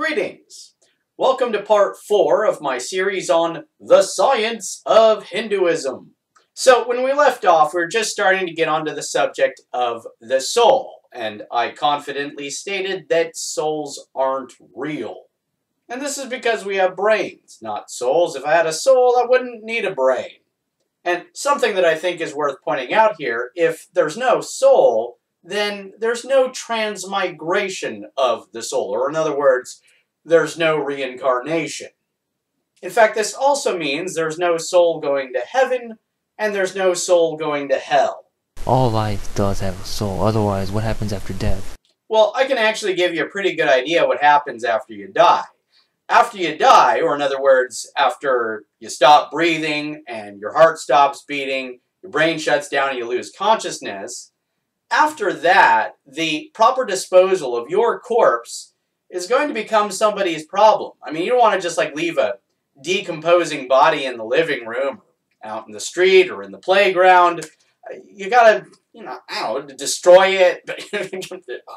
Greetings! Welcome to part 4 of my series on the science of Hinduism. So when we left off, we were just starting to get onto the subject of the soul, and I confidently stated that souls aren't real. And this is because we have brains, not souls. If I had a soul, I wouldn't need a brain. And something that I think is worth pointing out here, if there's no soul, then there's no transmigration of the soul, or in other words, there's no reincarnation. In fact, this also means there's no soul going to heaven, and there's no soul going to hell. All life does have a soul, otherwise what happens after death? Well, I can actually give you a pretty good idea what happens after you die. After you die, or in other words, after you stop breathing, and your heart stops beating, your brain shuts down, and you lose consciousness, after that, the proper disposal of your corpse is going to become somebody's problem. I mean, you don't want to just like leave a decomposing body in the living room, out in the street, or in the playground. You gotta, I don't know, destroy it,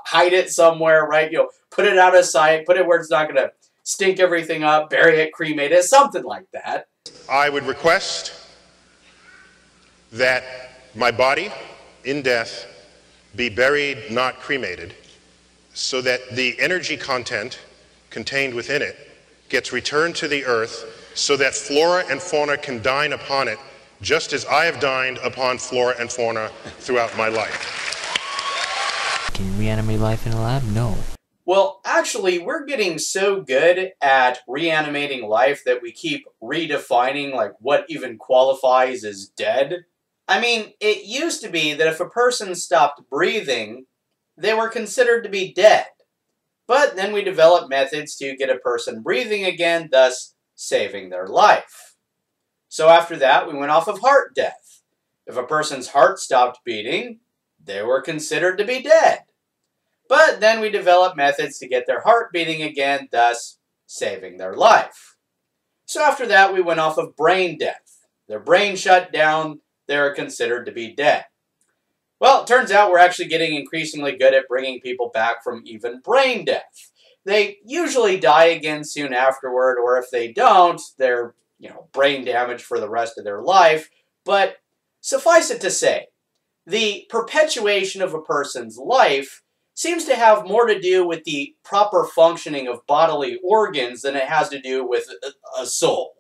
hide it somewhere, right? Put it out of sight, put it where it's not gonna stink everything up, bury it, cremate it, something like that. I would request that my body, in death, be buried, not cremated, so that the energy content contained within it gets returned to the earth so that flora and fauna can dine upon it, just as I have dined upon flora and fauna throughout my life. Can you reanimate life in a lab? No. Well, actually, we're getting so good at reanimating life that we keep redefining like what even qualifies as dead. I mean, it used to be that if a person stopped breathing, they were considered to be dead. But then we developed methods to get a person breathing again, thus saving their life. So after that, we went off of heart death. If a person's heart stopped beating, they were considered to be dead. But then we developed methods to get their heart beating again, thus saving their life. So after that, we went off of brain death. Their brain shut down, they are considered to be dead. Well, it turns out we're actually getting increasingly good at bringing people back from even brain death. They usually die again soon afterward, or if they don't, they're, brain damaged for the rest of their life. But suffice it to say, the perpetuation of a person's life seems to have more to do with the proper functioning of bodily organs than it has to do with a soul.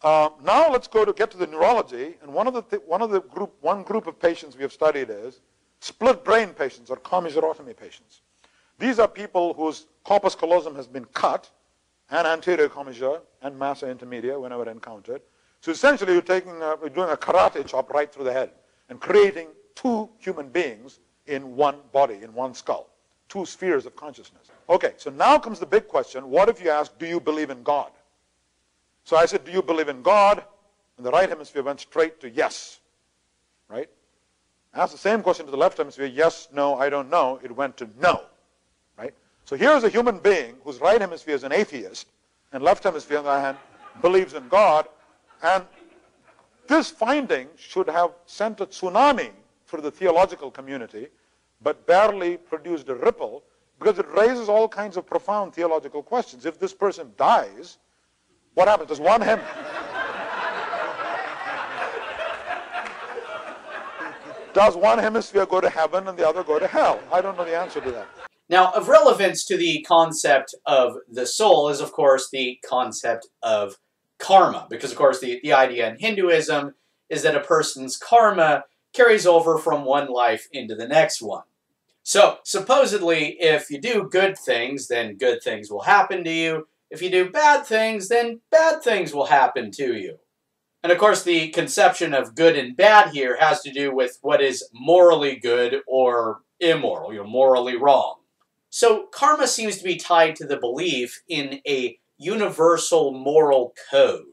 Now let's get to the neurology, and one group of patients we have studied is split brain patients or commissurotomy patients. These are people whose corpus callosum has been cut, and anterior commissure and massa intermedia whenever encountered. So essentially you're doing a karate chop right through the head and creating two human beings in one body, in one skull, two spheres of consciousness. Okay, so now comes the big question. What if you ask, do you believe in God? So I said, do you believe in God? And the right hemisphere went straight to yes, right? Asked the same question to the left hemisphere, yes, no, I don't know. It went to no, right? So here's a human being whose right hemisphere is an atheist, and left hemisphere, on the other hand, believes in God. And this finding should have sent a tsunami through the theological community, but barely produced a ripple, because it raises all kinds of profound theological questions. If this person dies, what happens? Does one hemisphere go to heaven and the other go to hell? I don't know the answer to that. Now, of relevance to the concept of the soul is, of course, the concept of karma. Because, of course, the idea in Hinduism is that a person's karma carries over from one life into the next one. So, supposedly, if you do good things, then good things will happen to you. If you do bad things, then bad things will happen to you. And of course, the conception of good and bad here has to do with what is morally good or immoral, morally wrong. So karma seems to be tied to the belief in a universal moral code.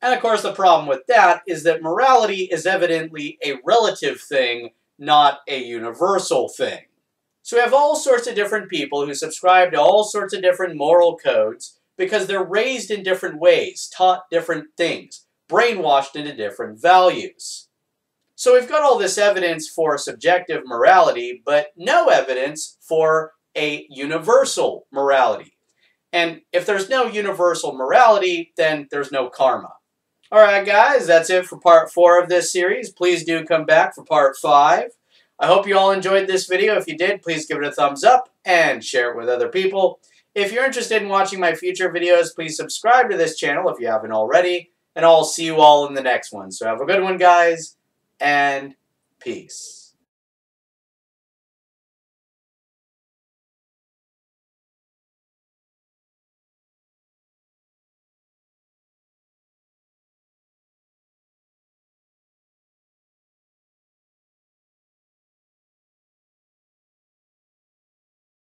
And of course, the problem with that is that morality is evidently a relative thing, not a universal thing. So we have all sorts of different people who subscribe to all sorts of different moral codes, because they're raised in different ways, taught different things, brainwashed into different values. So we've got all this evidence for subjective morality, but no evidence for a universal morality. And if there's no universal morality, then there's no karma. Alright guys, that's it for part 4 of this series. Please do come back for part 5. I hope you all enjoyed this video. If you did, please give it a thumbs up and share it with other people. If you're interested in watching my future videos, please subscribe to this channel if you haven't already. And I'll see you all in the next one. So have a good one, guys, and peace.